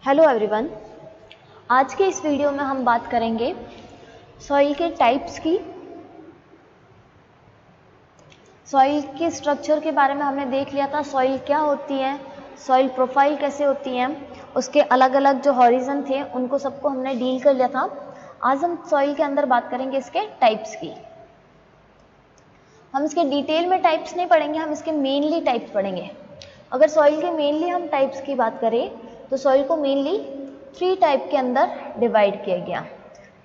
Hello everyone, आज के इस वीडियो में हम बात करेंगे सॉइल के टाइप्स की। सॉइल के स्ट्रक्चर के बारे में हमने देख लिया था, सॉइल क्या होती है, सॉइल प्रोफाइल कैसे होती है, उसके अलग अलग जो हॉरिजन थे उनको सबको हमने डील कर लिया था। आज हम सॉइल के अंदर बात करेंगे इसके टाइप्स की। हम इसके डिटेल में टाइप्स नहीं पढ़ेंगे, हम इसके मेनली टाइप्स पढ़ेंगे। अगर सॉइल के मेनली हम टाइप्स की बात करें तो सॉइल को मेनली 3 टाइप के अंदर डिवाइड किया गया।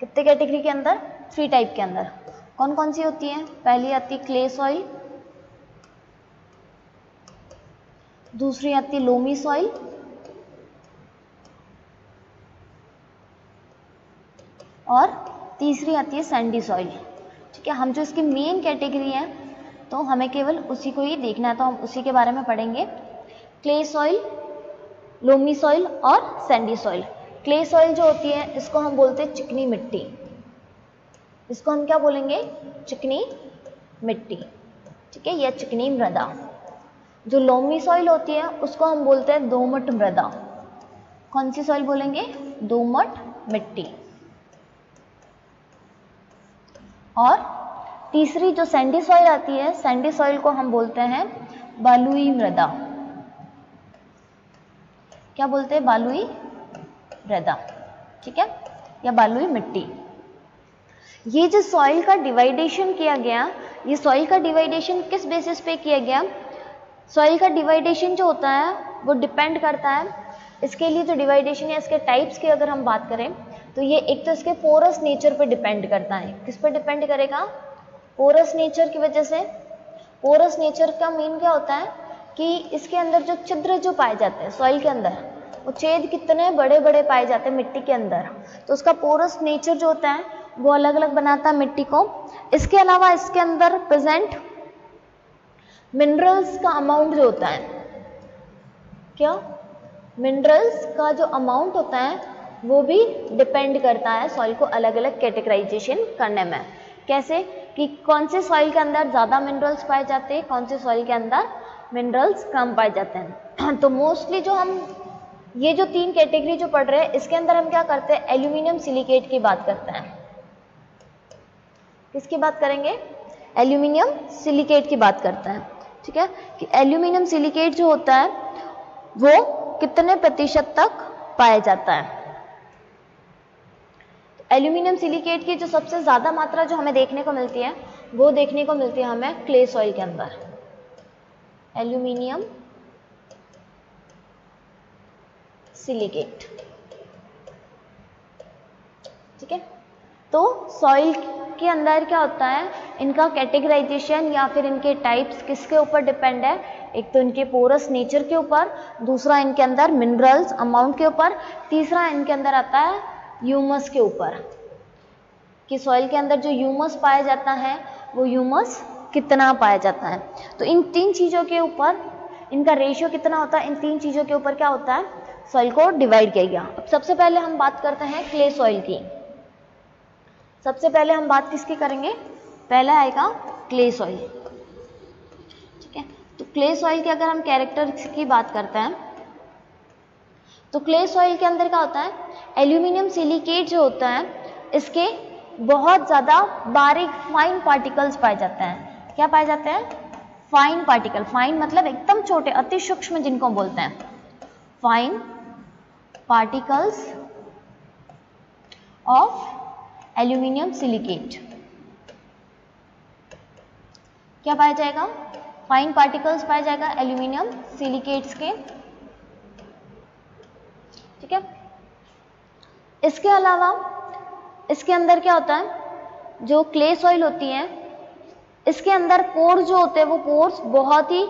कितने कैटेगरी के अंदर? 3 टाइप के अंदर। कौन कौन सी होती हैं? पहली आती क्ले सॉइल, दूसरी आती लोमी सॉइल, और तीसरी आती है सैंडी सॉइल। ठीक है, हम जो इसकी मेन कैटेगरी है तो हमें केवल उसी को ही देखना है, तो हम उसी के बारे में पढ़ेंगे। क्ले सॉइल, लोमी सॉइल और सैंडी सॉइल। क्ले सॉइल जो होती है इसको हम बोलते हैं चिकनी मिट्टी। इसको हम क्या बोलेंगे? चिकनी मिट्टी। ठीक है, या चिकनी मृदा। जो लोमी सॉइल होती है उसको हम बोलते हैं दोमट मृदा। कौन सी सॉइल बोलेंगे? दोमट मिट्टी। और तीसरी जो सैंडी सॉइल आती है, सैंडी सॉइल को हम बोलते हैं बालुई मृदा। क्या बोलते हैं? बालुई मृदा। ठीक है, या बालुई मिट्टी। ये जो सॉइल का डिवाइडेशन किया गया, ये सॉइल का डिवाइडेशन किस बेसिस पे किया गया? सॉइल का डिवाइडेशन जो होता है वो डिपेंड करता है, इसके लिए जो डिवाइडेशन या इसके टाइप्स की अगर हम बात करें तो ये एक तो इसके पोरस नेचर पे डिपेंड करता है। किस पे डिपेंड करेगा? पोरस नेचर की वजह से। पोरस नेचर का मीन क्या होता है कि इसके अंदर जो छिद्र जो पाए जाते हैं सॉइल के अंदर, वो छेद कितने बड़े बड़े पाए जाते हैं मिट्टी के अंदर, तो उसका पोरस नेचर जो होता है वो अलग अलग बनाता है मिट्टी को। इसके अलावा इसके अंदर प्रेजेंट मिनरल्स का अमाउंट जो होता है, क्या मिनरल्स का जो अमाउंट होता है वो भी डिपेंड करता है सॉइल को अलग अलग कैटेगराइजेशन करने में। कैसे कि कौन से सॉइल के अंदर ज़्यादा मिनरल्स पाए जाते हैं, कौन से सॉइल के अंदर मिनरल्स कम पाए जाते हैं। तो मोस्टली जो हम ये जो 3 कैटेगरी जो पढ़ रहे हैं इसके अंदर हम क्या करते हैं? एल्यूमिनियम सिलिकेट की बात करते हैं। किसकी बात करेंगे? एल्यूमिनियम सिलिकेट की बात करते हैं। ठीक है, कि एल्यूमिनियम सिलिकेट जो होता है वो कितने प्रतिशत तक पाया जाता है? एल्यूमिनियम सिलिकेट की जो सबसे ज़्यादा मात्रा जो हमें देखने को मिलती है वो देखने को मिलती है हमें क्ले सॉइल के अंदर। Aluminium silicate. ठीक है, तो सॉइल के अंदर क्या होता है, इनका कैटेगराइजेशन या फिर इनके टाइप्स किसके ऊपर डिपेंड है? एक तो इनके पोरस नेचर के ऊपर, दूसरा इनके अंदर मिनरल्स अमाउंट के ऊपर, तीसरा इनके अंदर आता है ह्यूमस के ऊपर, कि सॉइल के अंदर जो ह्यूमस पाया जाता है वो ह्यूमस कितना पाया जाता है। तो इन 3 चीज़ों के ऊपर इनका रेशियो कितना होता है, इन 3 चीज़ों के ऊपर क्या होता है? सॉइल को डिवाइड किया गया। अब सबसे पहले हम बात करते हैं क्ले सॉइल की। सबसे पहले हम बात किसकी करेंगे? पहला आएगा क्ले सॉइल। ठीक है, तो क्ले सॉइल के अगर हम कैरेक्टर्स की बात करते हैं तो क्ले सॉइल के अंदर क्या होता है? एल्यूमिनियम सिलिकेट जो होता है इसके बहुत ज़्यादा बारीक फाइन पार्टिकल्स पाए जाते हैं। क्या पाए जाते हैं? Fine particle. फाइन मतलब एकदम छोटे, अति सूक्ष्म जिनको बोलते हैं, fine particles of aluminium silicate. क्या पाया जाएगा? फाइन पार्टिकल्स पाया जाएगा एल्यूमिनियम सिलिकेट्स के। ठीक है, इसके अलावा इसके अंदर क्या होता है, जो क्ले सॉइल होती है इसके अंदर पोर्स जो होते हैं वो पोर्स बहुत ही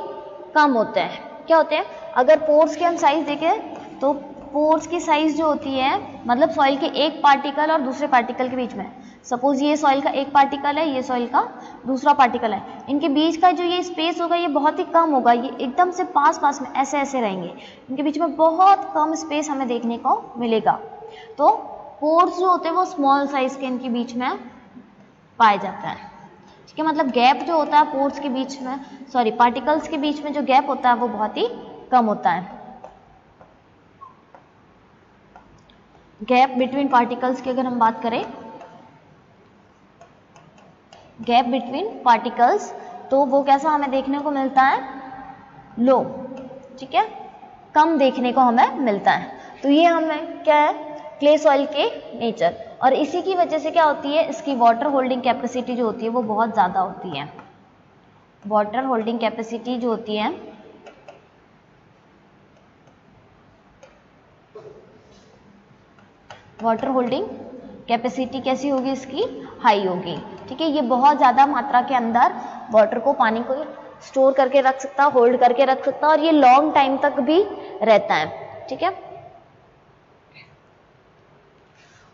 कम होते हैं। क्या होते हैं? अगर पोर्स के हम साइज देखें तो पोर्स की साइज जो होती है, मतलब सॉइल के एक पार्टिकल और दूसरे पार्टिकल के बीच में, सपोज ये सॉइल का एक पार्टिकल है, ये सॉइल का दूसरा पार्टिकल है, इनके बीच का जो ये स्पेस होगा ये बहुत ही कम होगा, ये एकदम से पास पास में ऐसे ऐसे रहेंगे, इनके बीच में बहुत कम स्पेस हमें देखने को मिलेगा। तो पोर्स जो होते हैं वो स्मॉल साइज के इनके बीच में पाया जाता है। ठीक है, मतलब गैप जो होता है पोर्स के बीच में, सॉरी पार्टिकल्स के बीच में जो गैप होता है वो बहुत ही कम होता है। गैप बिटवीन पार्टिकल्स की अगर हम बात करें, गैप बिटवीन पार्टिकल्स, तो वो कैसा हमें देखने को मिलता है, लो, ठीक है, कम देखने को हमें मिलता है। तो ये हमें क्या है, क्ले सॉइल के नेचर, और इसी की वजह से क्या होती है, इसकी वाटर होल्डिंग कैपेसिटी जो होती है वो बहुत ज़्यादा होती है। वाटर होल्डिंग कैपेसिटी जो होती है वाटर होल्डिंग कैपेसिटी कैसी होगी, इसकी हाई होगी, ठीक है। ये बहुत ज़्यादा मात्रा के अंदर वाटर को, पानी को स्टोर करके रख सकता है, होल्ड करके रख सकता है, और ये लॉन्ग टाइम तक भी रहता है, ठीक है।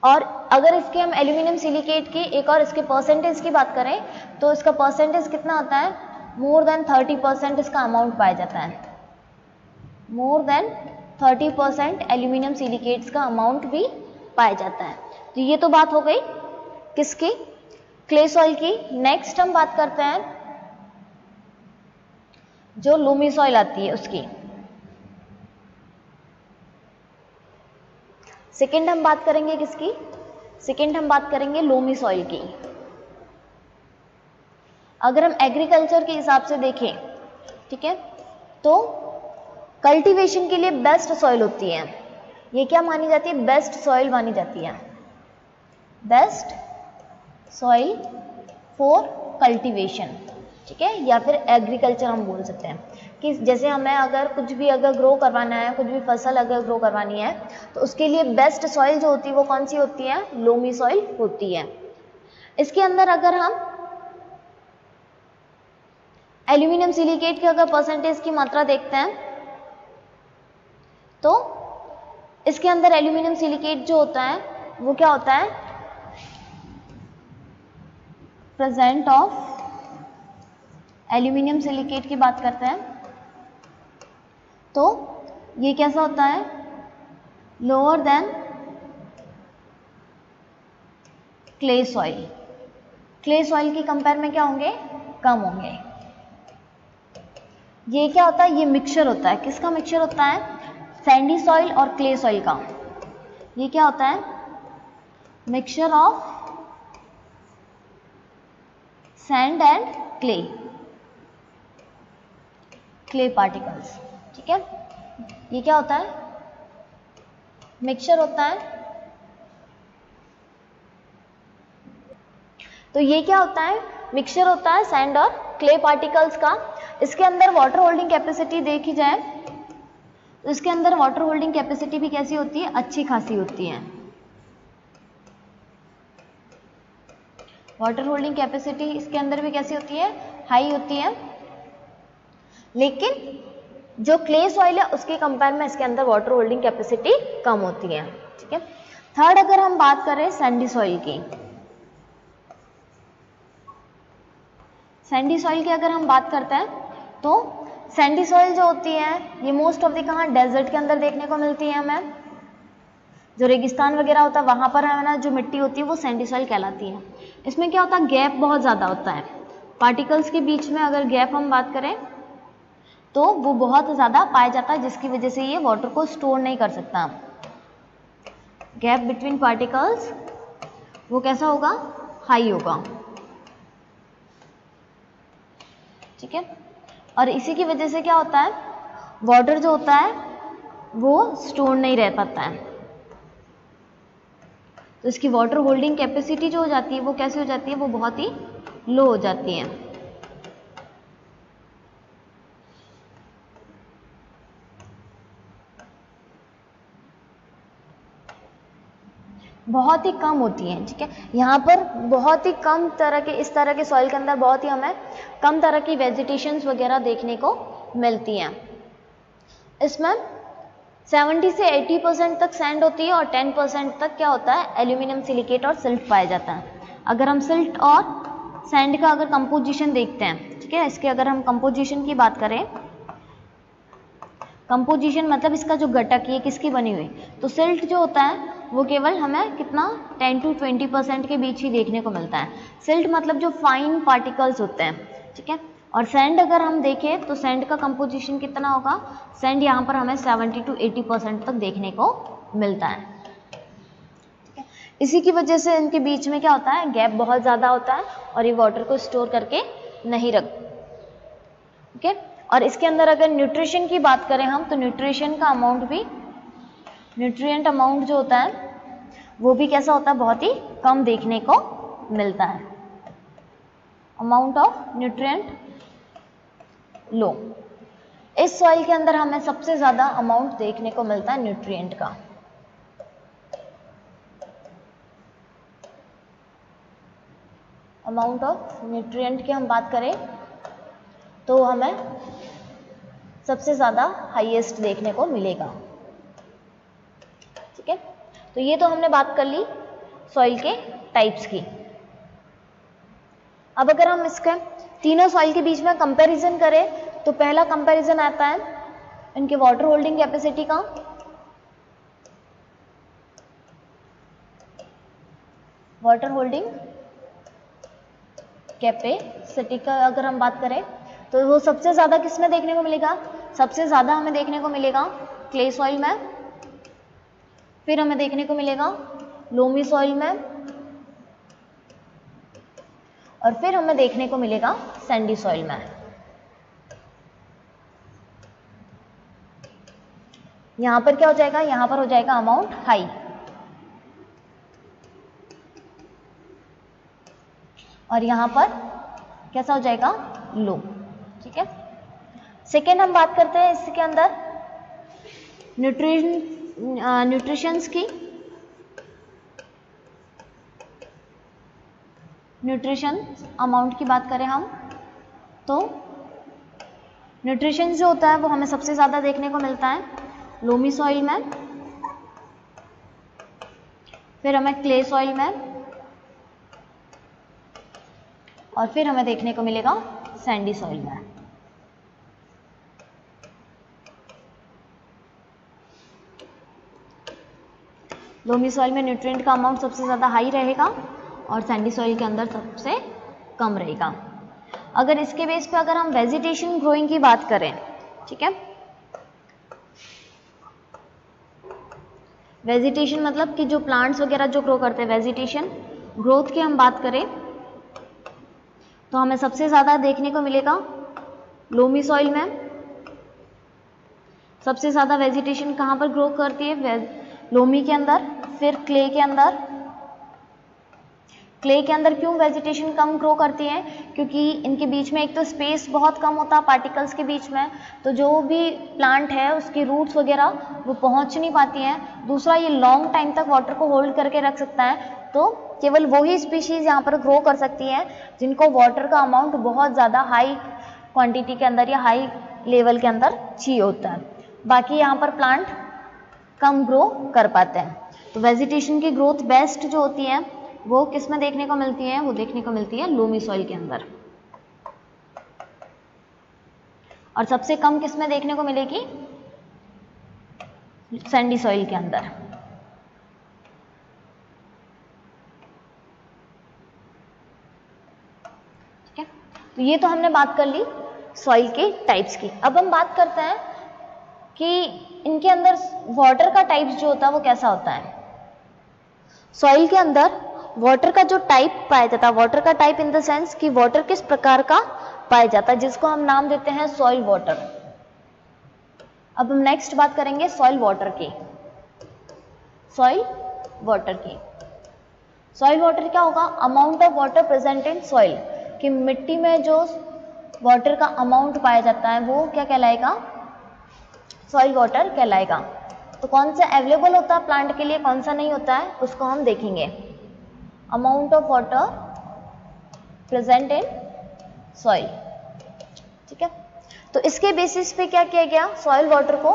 और अगर इसके हम एल्यूमिनियम सिलिकेट की एक और इसके परसेंटेज की बात करें, तो इसका परसेंटेज कितना होता है, मोर देन 30% इसका अमाउंट पाया जाता है। मोर देन 30% एल्यूमिनियम सिलिकेट्स का अमाउंट भी पाया जाता है। तो ये तो बात हो गई किसकी, क्ले सॉइल की। नेक्स्ट हम बात करते हैं जो लोमी सॉइल आती है उसकी। सेकेंड हम बात करेंगे किसकी, सेकेंड हम बात करेंगे लोमी सॉइल की। अगर हम एग्रीकल्चर के हिसाब से देखें, ठीक है, तो कल्टीवेशन के लिए बेस्ट सॉइल होती है, ये क्या मानी जाती है, बेस्ट सॉइल मानी जाती है, बेस्ट सॉइल फॉर कल्टीवेशन, ठीक है, या फिर एग्रीकल्चर हम बोल सकते हैं कि जैसे हमें अगर कुछ भी अगर ग्रो करवाना है, कुछ भी फसल अगर ग्रो करवानी है, तो उसके लिए बेस्ट सॉइल जो होती है वो कौन सी होती है, लोमी सॉइल होती है। इसके अंदर अगर हम एल्यूमिनियम सिलिकेट के अगर परसेंटेज की मात्रा देखते हैं, तो इसके अंदर एल्यूमिनियम सिलिकेट जो होता है वो क्या होता है, प्रेजेंट ऑफ एल्यूमिनियम सिलिकेट की बात करते हैं, तो ये कैसा होता है, lower than clay soil. Clay soil की कंपेयर में क्या होंगे, कम होंगे। ये क्या होता है, ये मिक्सचर होता है, किसका मिक्सचर होता है, सैंडी सॉइल और क्ले सॉइल का। ये क्या होता है, mixture of sand and clay particles, ठीक है। ये क्या होता है, मिक्सचर होता है। तो ये क्या होता है, मिक्सचर होता है सैंड और क्ले पार्टिकल्स का। इसके अंदर वाटर होल्डिंग कैपेसिटी देखी जाए तो इसके अंदर वाटर होल्डिंग कैपेसिटी भी कैसी होती है, अच्छी खासी होती है। वाटर होल्डिंग कैपेसिटी इसके अंदर भी कैसी होती है, हाई होती है। लेकिन जो क्ले सॉइल है उसके कंपेयर में इसके अंदर वाटर होल्डिंग कैपेसिटी कम होती है, ठीक है। थर्ड अगर हम बात करें सैंडी सॉइल की, सैंडी सॉइल की अगर हम बात करते हैं, तो सैंडी सॉइल जो होती है ये मोस्ट ऑफ द कहाँ, डेजर्ट के अंदर देखने को मिलती है हमें। जो रेगिस्तान वगैरह होता है वहां पर है ना, जो मिट्टी होती है वो सैंडी सॉइल कहलाती है। इसमें क्या होता है, गैप बहुत ज़्यादा होता है पार्टिकल्स के बीच में। अगर गैप हम बात करें तो वो बहुत ज़्यादा पाया जाता है, जिसकी वजह से ये वाटर को स्टोर नहीं कर सकता। गैप बिटवीन पार्टिकल्स वो कैसा होगा, हाई होगा, ठीक है। और इसी की वजह से क्या होता है, वाटर जो होता है वो स्टोर नहीं रह पाता है। तो इसकी वाटर होल्डिंग कैपेसिटी जो हो जाती है वो कैसे हो जाती है, वो बहुत ही लो हो जाती है। बहुत ही कम होती है, ठीक है। यहाँ पर बहुत ही कम तरह के, इस तरह के सॉइल के अंदर बहुत ही हमें कम तरह की वेजिटेशंस वगैरह देखने को मिलती हैं। इसमें 70 से 80% तक सैंड होती है और 10% तक क्या होता है, एल्यूमिनियम सिलिकेट और सिल्ट पाया जाता है। अगर हम सिल्ट और सैंड का अगर कंपोजिशन देखते हैं, ठीक है, इसके अगर हम कंपोजिशन की बात करें, कंपोजिशन मतलब इसका जो घटक ये किसकी बनी हुई, तो सिल्ट जो होता है वो केवल हमें कितना 10 to 20% के बीच ही देखने को मिलता है। सिल्ट मतलब जो फाइन पार्टिकल्स होते हैं, ठीक है। और सैंड अगर हम देखें तो सैंड का कंपोजिशन कितना होगा, सैंड यहाँ पर हमें 70 to 80% तक देखने को मिलता है। इसी की वजह से इनके बीच में क्या होता है, गैप बहुत ज़्यादा होता है और ये वाटर को स्टोर करके नहीं रख। ओके, और इसके अंदर अगर न्यूट्रिशन की बात करें हम, तो न्यूट्रिशन का अमाउंट भी, न्यूट्रिएंट अमाउंट जो होता है वो भी कैसा होता है, बहुत ही कम देखने को मिलता है। अमाउंट ऑफ न्यूट्रिएंट लो। इस सॉइल के अंदर हमें सबसे ज़्यादा अमाउंट देखने को मिलता है न्यूट्रिएंट का। अमाउंट ऑफ न्यूट्रिएंट की हम बात करें तो हमें सबसे ज़्यादा हाईएस्ट देखने को मिलेगा। ठीक है, तो ये तो हमने बात कर ली सॉइल के टाइप्स की। अब अगर हम इसके तीनों सॉइल के बीच में कंपैरिजन करें तो पहला कंपैरिजन आता है इनके वाटर होल्डिंग कैपेसिटी का। वाटर होल्डिंग कैपेसिटी का अगर हम बात करें तो वो सबसे ज़्यादा किस में देखने को मिलेगा, सबसे ज़्यादा हमें देखने को मिलेगा क्ले सॉइल में, फिर हमें देखने को मिलेगा लोमी सॉइल में, और फिर हमें देखने को मिलेगा सैंडी सॉइल में। यहां पर क्या हो जाएगा, यहां पर हो जाएगा अमाउंट हाई, और यहां पर कैसा हो जाएगा, लो। ठीक है, सेकेंड हम बात करते हैं इसके अंदर न्यूट्रिशंस की। न्यूट्रिशन अमाउंट की बात करें हम तो न्यूट्रिशन जो होता है वो हमें सबसे ज़्यादा देखने को मिलता है लोमी सॉइल में, फिर हमें क्ले सॉइल में, और फिर हमें देखने को मिलेगा सैंडी सॉइल में। लोमी सॉइल में न्यूट्रिएंट का अमाउंट सबसे ज़्यादा हाई रहेगा और सैंडी सॉइल के अंदर सबसे कम रहेगा। अगर इसके बेस पे अगर हम वेजिटेशन ग्रोइंग की बात करें, ठीक है, वेजिटेशन मतलब कि जो प्लांट्स वगैरह जो ग्रो करते हैं, वेजिटेशन ग्रोथ की हम बात करें तो हमें सबसे ज़्यादा देखने को मिलेगा लोमी सॉइल में। सबसे ज़्यादा वेजिटेशन कहाँ पर ग्रो करती है, लोमी के अंदर, फिर क्ले के अंदर। क्ले के अंदर क्यों वेजिटेशन कम ग्रो करती है, क्योंकि इनके बीच में एक तो स्पेस बहुत कम होता है पार्टिकल्स के बीच में, तो जो भी प्लांट है उसकी रूट्स वगैरह वो पहुंच नहीं पाती हैं। दूसरा, ये लॉन्ग टाइम तक वाटर को होल्ड करके रख सकता है, तो केवल वही स्पीशीज यहाँ पर ग्रो कर सकती हैं जिनको वाटर का अमाउंट बहुत ज़्यादा हाई क्वांटिटी के अंदर या हाई लेवल के अंदर चाहिए होता है। बाकी यहाँ पर प्लांट कम ग्रो कर पाते हैं। तो वेजिटेशन की ग्रोथ बेस्ट जो होती है वो किस में देखने को मिलती है, वो देखने को मिलती है लोमी सॉइल के अंदर, और सबसे कम किस में देखने को मिलेगी, सैंडी सॉइल के अंदर। ठीक है, तो ये तो हमने बात कर ली सॉइल के टाइप्स की। अब हम बात करते हैं कि इनके अंदर वाटर का टाइप्स जो होता है वो कैसा होता है। सॉइल के अंदर वाटर का जो टाइप पाया जाता है, वाटर का टाइप इन द सेंस कि वाटर किस प्रकार का पाया जाता है, जिसको हम नाम देते हैं सॉइल वाटर। अब हम नेक्स्ट बात करेंगे सॉइल वाटर की। सॉइल वाटर की, सॉइल वाटर क्या होगा, amount of water present in soil, कि मिट्टी में जो वाटर का अमाउंट पाया जाता है वो क्या कहलाएगा, सॉइल वाटर कहलाएगा। तो कौन सा अवेलेबल होता है प्लांट के लिए, कौन सा नहीं होता है, उसको हम देखेंगे। Amount of water present in soil. ठीक है, तो इसके बेसिस पे क्या किया गया, सॉइल वाटर को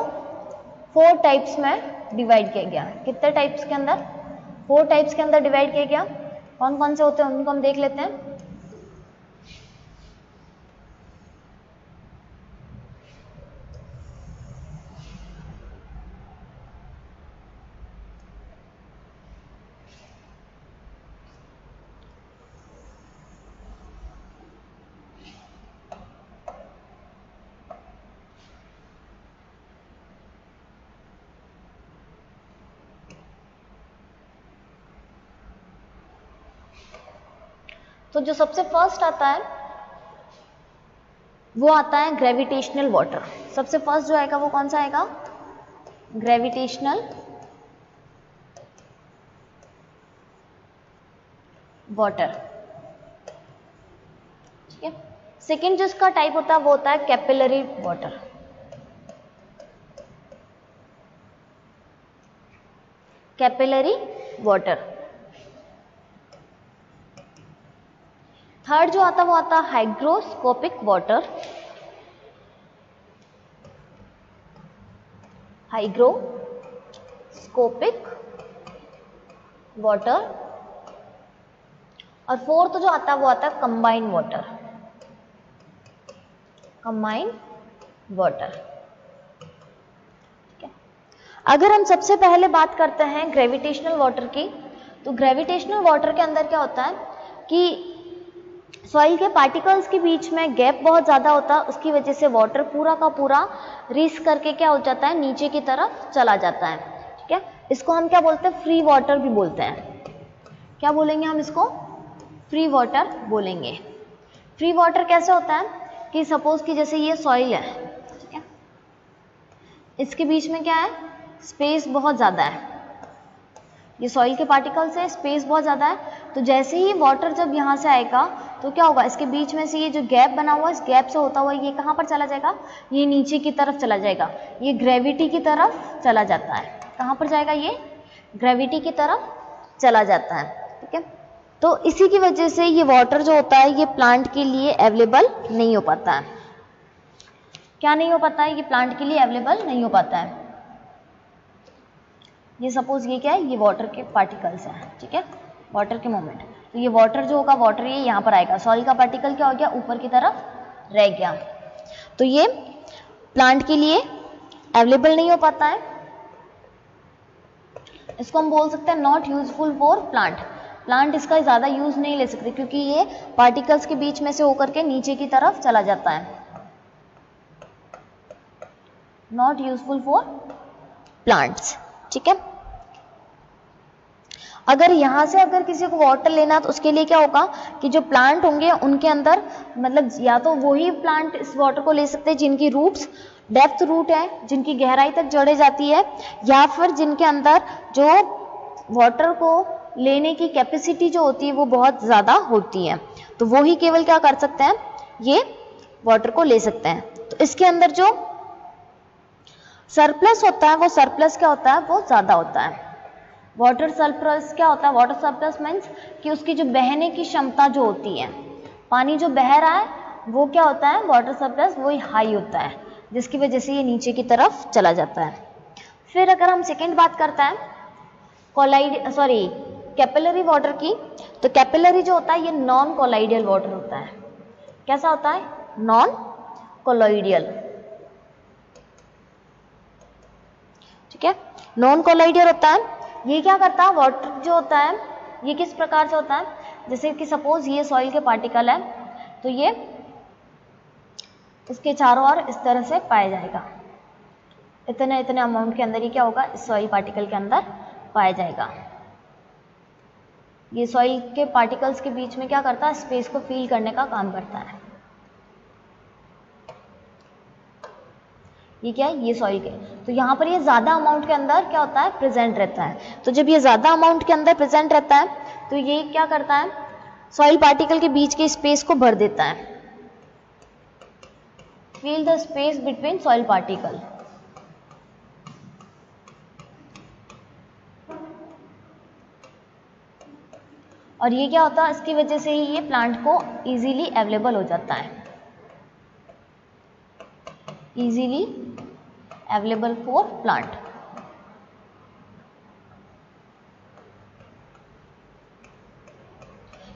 4 टाइप्स में डिवाइड किया गया। कितने टाइप्स के अंदर, 4 टाइप्स के अंदर डिवाइड किया गया। कौन कौन से होते हैं उनको हम देख लेते हैं। तो जो सबसे फर्स्ट आता है वो आता है ग्रेविटेशनल वाटर। सबसे फर्स्ट जो आएगा वो कौन सा आएगा? Gravitational water. ठीक है। सेकेंड जिसका टाइप होता है वो होता है capillary water. Capillary water. Third जो आता है वो आता है हाइग्रोस्कोपिक वाटर। Hygroscopic water. और फोर्थ जो आता है वो आता है कंबाइंड वाटर। Combined water. ठीक है। अगर हम सबसे पहले बात करते हैं ग्रेविटेशनल वाटर की, तो ग्रेविटेशनल वाटर के अंदर क्या होता है कि सॉइल के पार्टिकल्स के बीच में गैप बहुत ज़्यादा होता है, उसकी वजह से वाटर पूरा का पूरा रीस करके क्या हो जाता है, नीचे की तरफ चला जाता है। ठीक है। इसको हम क्या बोलते हैं? फ्री वाटर भी बोलते हैं। क्या बोलेंगे हम इसको? फ्री वाटर बोलेंगे। फ्री वाटर कैसे होता है कि सपोज कि जैसे ये सॉइल है, ठीक है, इसके बीच में क्या है? स्पेस बहुत ज़्यादा है। ये सॉइल के पार्टिकल्स है, स्पेस बहुत ज़्यादा है, तो जैसे ही वाटर जब यहाँ से आएगा तो क्या होगा, इसके बीच में से ये जो गैप बना हुआ है, इस गैप से होता हुआ ये कहाँ पर चला जाएगा? ये नीचे की तरफ चला जाएगा। ये ग्रेविटी की तरफ चला जाता है। कहाँ पर जाएगा? ये ग्रेविटी की तरफ चला जाता है। ठीक है। तो इसी की वजह से ये वाटर जो होता है ये प्लांट के लिए अवेलेबल नहीं हो पाता है। क्या नहीं हो पाता है? ये प्लांट के लिए अवेलेबल नहीं हो पाता है। ये सपोज ये क्या है? ये वाटर के पार्टिकल्स हैं। ठीक है, वाटर के मोमेंट। तो ये वाटर जो होगा, वाटर ये यहाँ पर आएगा, सॉइल का पार्टिकल क्या हो गया? ऊपर की तरफ रह गया। तो ये प्लांट के लिए अवेलेबल नहीं हो पाता है। इसको हम बोल सकते हैं not useful for plant. Plant इसका ज़्यादा यूज नहीं ले सकते क्योंकि ये पार्टिकल्स के बीच में से होकर के नीचे की तरफ चला जाता है। Not useful for plants. ठीक है। अगर यहाँ से अगर किसी को वाटर लेना तो उसके लिए क्या होगा कि जो प्लांट होंगे उनके अंदर, मतलब या तो वही प्लांट इस वाटर को ले सकते हैं जिनकी रूट्स डेप्थ रूट है, जिनकी गहराई तक जड़े जाती है, या फिर जिनके अंदर जो वाटर को लेने की कैपेसिटी जो होती है वो बहुत ज़्यादा होती है, तो वो ही केवल क्या कर सकते हैं? ये वाटर को ले सकते हैं। तो इसके अंदर जो सरप्लस होता है वो सरप्लस क्या होता है? वो ज़्यादा होता है। वाटर सरप्लस क्या होता है? वाटर सरप्लस मीन्स कि उसकी जो बहने की क्षमता जो होती है, पानी जो बह रहा है वो क्या होता है? वाटर सरप्लस वही हाई होता है, जिसकी वजह से ये नीचे की तरफ चला जाता है। फिर अगर हम सेकेंड बात करते हैं कैपिलरी वाटर की, तो कैपिलरी जो होता है ये नॉन कोलाइडियल वाटर होता है। कैसा होता है? Non colloidal. ठीक है, नॉन कोलाइडियल होता है। ये क्या करता है? वाटर जो होता है ये किस प्रकार से होता है? जैसे कि सपोज ये सॉइल के पार्टिकल है, तो ये इसके चारों ओर इस तरह से पाया जाएगा। इतने अमाउंट के अंदर ही क्या होगा? इस सॉइल पार्टिकल के अंदर पाया जाएगा। ये सॉइल के पार्टिकल्स के बीच में क्या करता है? स्पेस को फील करने का काम करता है। ये क्या है? ये सॉइल के, तो यहाँ पर ये ज़्यादा अमाउंट के अंदर क्या होता है? प्रेजेंट रहता है। तो जब ये ज़्यादा अमाउंट के अंदर प्रेजेंट रहता है तो ये क्या करता है? सॉइल पार्टिकल के बीच के स्पेस को भर देता है। Feel the space between soil particle. और ये क्या होता है? इसकी वजह से ही ये प्लांट को इजीली अवेलेबल हो जाता है। Easily available for plant.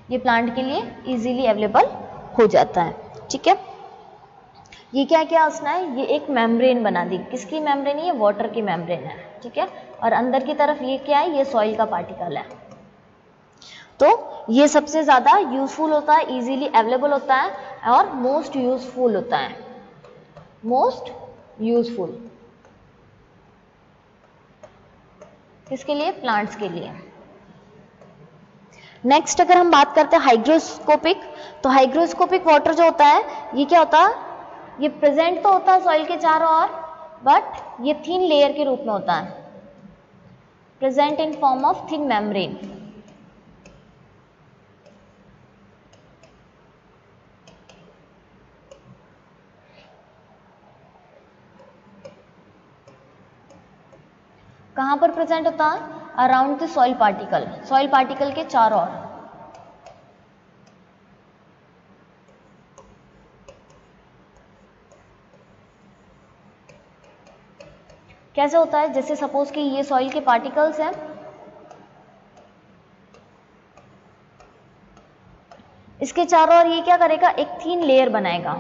ये प्लांट के लिए इजीली अवेलेबल हो जाता है। ठीक है, ये क्या क्या उसने है? ये एक मेम्ब्रेन बना दी। किसकी मेम्ब्रेन? ये वाटर की मेम्ब्रेन है। ठीक है, और अंदर की तरफ ये क्या है? ये सॉइल का पार्टिकल है। तो ये सबसे ज़्यादा यूजफुल होता है, इजीली अवेलेबल होता है और मोस्ट यूजफुल होता है। मोस्ट यूजफुल किसके लिए? प्लांट्स के लिए। नेक्स्ट अगर हम बात करते हैं हाइग्रोस्कोपिक, तो हाइग्रोस्कोपिक वाटर जो होता है ये क्या होता है, ये प्रेजेंट तो होता है सॉइल के चारों ओर, बट ये थिन लेयर के रूप में होता है, present in form of thin membrane. कहां पर प्रेजेंट होता है, around the soil particle, soil particle के चारों ओर। कैसे होता है, जैसे सपोज कि ये सॉइल के पार्टिकल्स हैं, इसके चारों ओर ये क्या करेगा, एक थिन लेयर बनाएगा,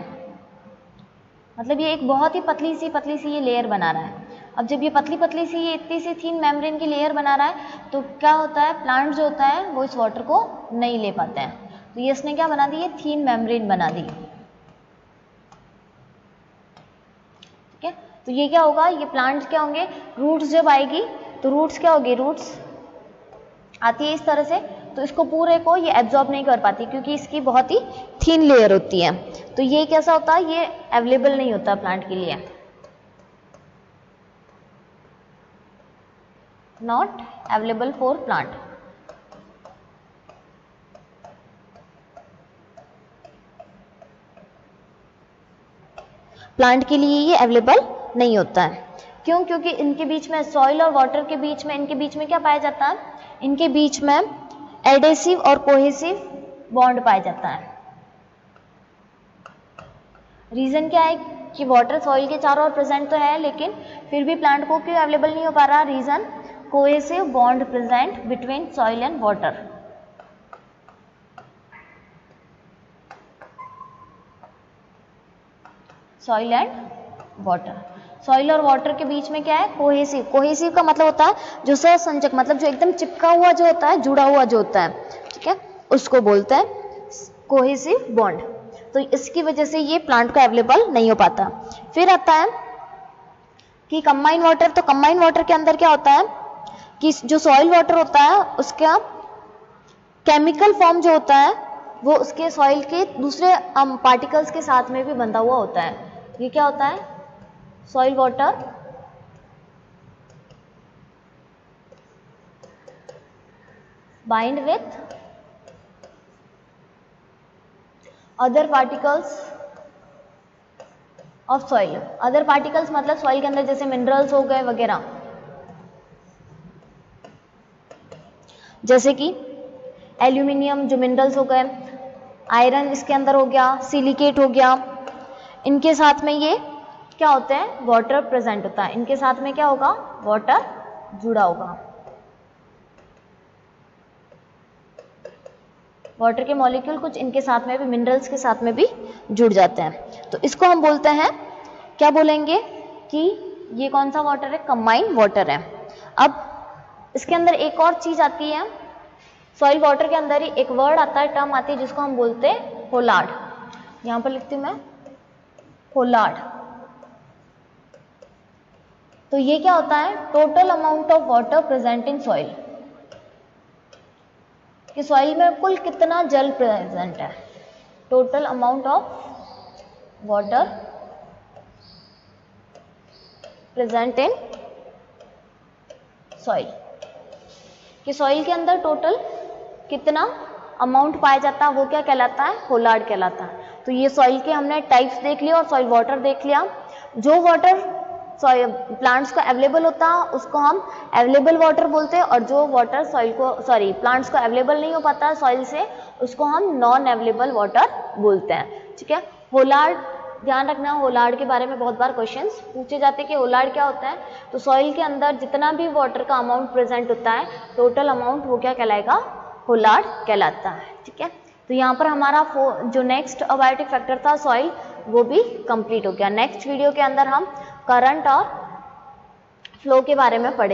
मतलब ये एक बहुत ही पतली सी ये लेयर बना रहा है। अब जब ये पतली सी ये इतनी सी थिन मेम्ब्रेन की लेयर बना रहा है, तो क्या होता है, प्लांट जो होता है वो इस वाटर को नहीं ले पाते हैं, तो ये इसने क्या बना दी, ये थिन मेम्ब्रेन बना दी। ठीक है, तो ये क्या होगा, ये प्लांट्स क्या होंगे, रूट्स जब आएगी तो रूट्स क्या होगी, रूट्स आती है इस तरह से, तो इसको पूरे को ये एब्जॉर्ब नहीं कर पाती क्योंकि इसकी बहुत ही थिन लेयर होती है, तो ये कैसा होता है, ये अवेलेबल नहीं होता प्लांट के लिए, not available for plant. Plant के लिए ये अवेलेबल नहीं होता है, क्यों, क्योंकि इनके बीच में, सॉइल और वाटर के बीच में, इनके बीच में क्या पाया जाता है, इनके बीच में एडेसिव और कोहेसिव बॉन्ड पाया जाता है। रीजन क्या है कि वाटर सॉइल के चारों ओर प्रेजेंट तो है, लेकिन फिर भी प्लांट को क्यों अवेलेबल नहीं हो पा रहा, reason cohesive bond present between soil and water. Soil and water, soil और वाटर के बीच में क्या है, कोहेसिव, कोहेसिव का मतलब होता है जो सहसंचक, मतलब जो एकदम चिपका हुआ जो होता है, जुड़ा हुआ जो होता है, ठीक है, उसको बोलते हैं कोहेसिव बॉन्ड। तो इसकी वजह से ये प्लांट को अवेलेबल नहीं हो पाता। फिर आता है कि कंबाइन वाटर, तो कंबाइन वाटर के अंदर क्या होता है कि जो सॉइल वाटर होता है उसका केमिकल फॉर्म जो होता है वो उसके सॉइल के दूसरे पार्टिकल्स के साथ में भी बंधा हुआ होता है। ये क्या होता है, soil water bind with other particles of soil। other particles मतलब सॉइल के अंदर जैसे मिनरल्स हो गए वगैरह, जैसे कि एल्यूमिनियम जो मिनरल्स हो गए, आयरन इसके अंदर हो गया, सिलिकेट हो गया, इनके साथ में ये क्या होते हैं, वाटर प्रेजेंट होता है, इनके साथ में क्या होगा, वाटर जुड़ा होगा, वाटर के मॉलिक्यूल कुछ इनके साथ में भी, मिनरल्स के साथ में भी जुड़ जाते हैं, तो इसको हम बोलते हैं, क्या बोलेंगे कि ये कौन सा वाटर है, कंबाइन वाटर है। अब इसके अंदर एक और चीज आती है, सॉइल वाटर के अंदर ही एक वर्ड आता है, टर्म आती है जिसको हम बोलते हैं होलार्ड। यहां पर लिखती हूं मैं होलार्ड। तो ये क्या होता है, total amount of water present in soil, कि सॉइल में कुल कितना जल प्रेजेंट है, total amount of water present in soil, कि सॉइल के अंदर टोटल कितना अमाउंट पाया जाता है, वो क्या कहलाता है, होलार्ड कहलाता है। तो ये सॉइल के हमने टाइप्स देख लिया और सॉइल वाटर देख लिया। जो वाटर प्लांट्स को अवेलेबल होता है उसको हम अवेलेबल वाटर बोलते हैं, और जो वाटर सॉइल को प्लांट्स को अवेलेबल नहीं हो पाता सॉइल से, उसको हम नॉन अवेलेबल वाटर बोलते हैं। ठीक है, होलार्ड ध्यान रखना, होलार्ड के बारे में बहुत बार क्वेश्चंस पूछे जाते हैं कि होलार्ड क्या होता है। तो सॉइल के अंदर जितना भी वाटर का अमाउंट प्रेजेंट होता है, टोटल अमाउंट वो क्या कहलाएगा, होलार्ड कहलाता है। ठीक है, तो यहाँ पर हमारा जो नेक्स्ट अबायोटिक फैक्टर था सॉइल, वो भी कंप्लीट हो गया। नेक्स्ट वीडियो के अंदर हम करंट और फ्लो के बारे में पढ़ेंगे।